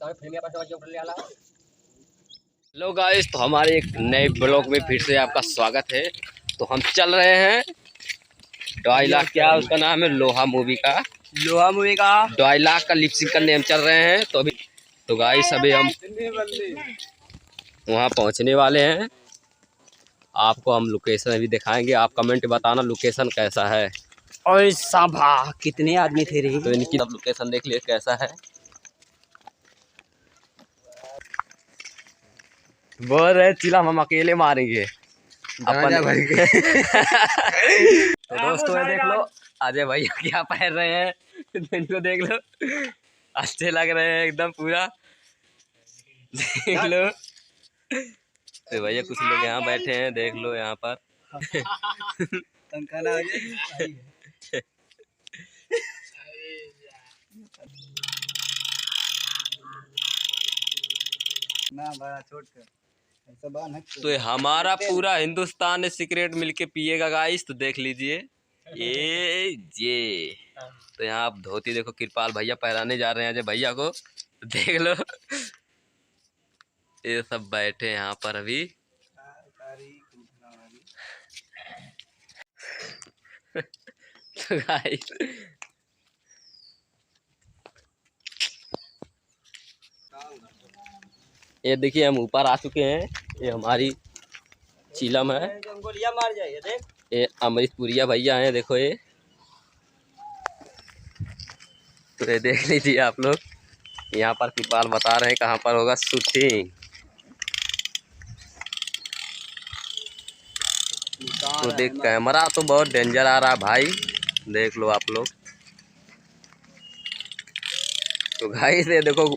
Hello guys, तो हमारे एक नए ब्लॉग में फिर से आपका स्वागत है। तो हम चल रहे हैं 2.5 लाख, क्या उसका नाम है, लोहा मूवी का 2.5 लाख का लिपसिंग करने हम चल रहे हैं। तो अभी तो गाइस अभी हम वहाँ पहुँचने वाले हैं। आपको हम लोकेशन अभी दिखाएंगे, आप कमेंट बताना लोकेशन कैसा है। और साभा कितने आदमी थे रे। तो इनकी अब लोकेशन देख लिए कैसा है। बोल रहे चिल्ला हम अकेले मारेंगे अपन। तो दोस्तों ये देख लो अजय भैया क्या पहन रहे हैं, इनको देख लो, अच्छे लग रहे हैं एकदम पूरा। देख लो तो भैया कुछ लोग यहाँ बैठे हैं, देख लो यहाँ पर। तो हमारा पूरा हिंदुस्तान सिगरेट मिलके पिएगा गाइस, तो देख लीजिए ये। तो यहाँ आप धोती देखो, कृपाल भैया पहराने जा रहे हैं अजय भैया को, तो देख लो ये सब बैठे यहाँ पर अभी। तो गाइस ये देखिए हम ऊपर आ चुके हैं। ये हमारी चीलम है, ये अमृतपुरिया भैया हैं, देखो ये। तो ये देख लीजिए आप लोग, यहाँ पर कृपाल बता रहे हैं कहाँ पर होगा शूटिंग। तो देख कैमरा तो बहुत डेंजर आ रहा है भाई, देख लो आप लोग। तो गाइस ये देखो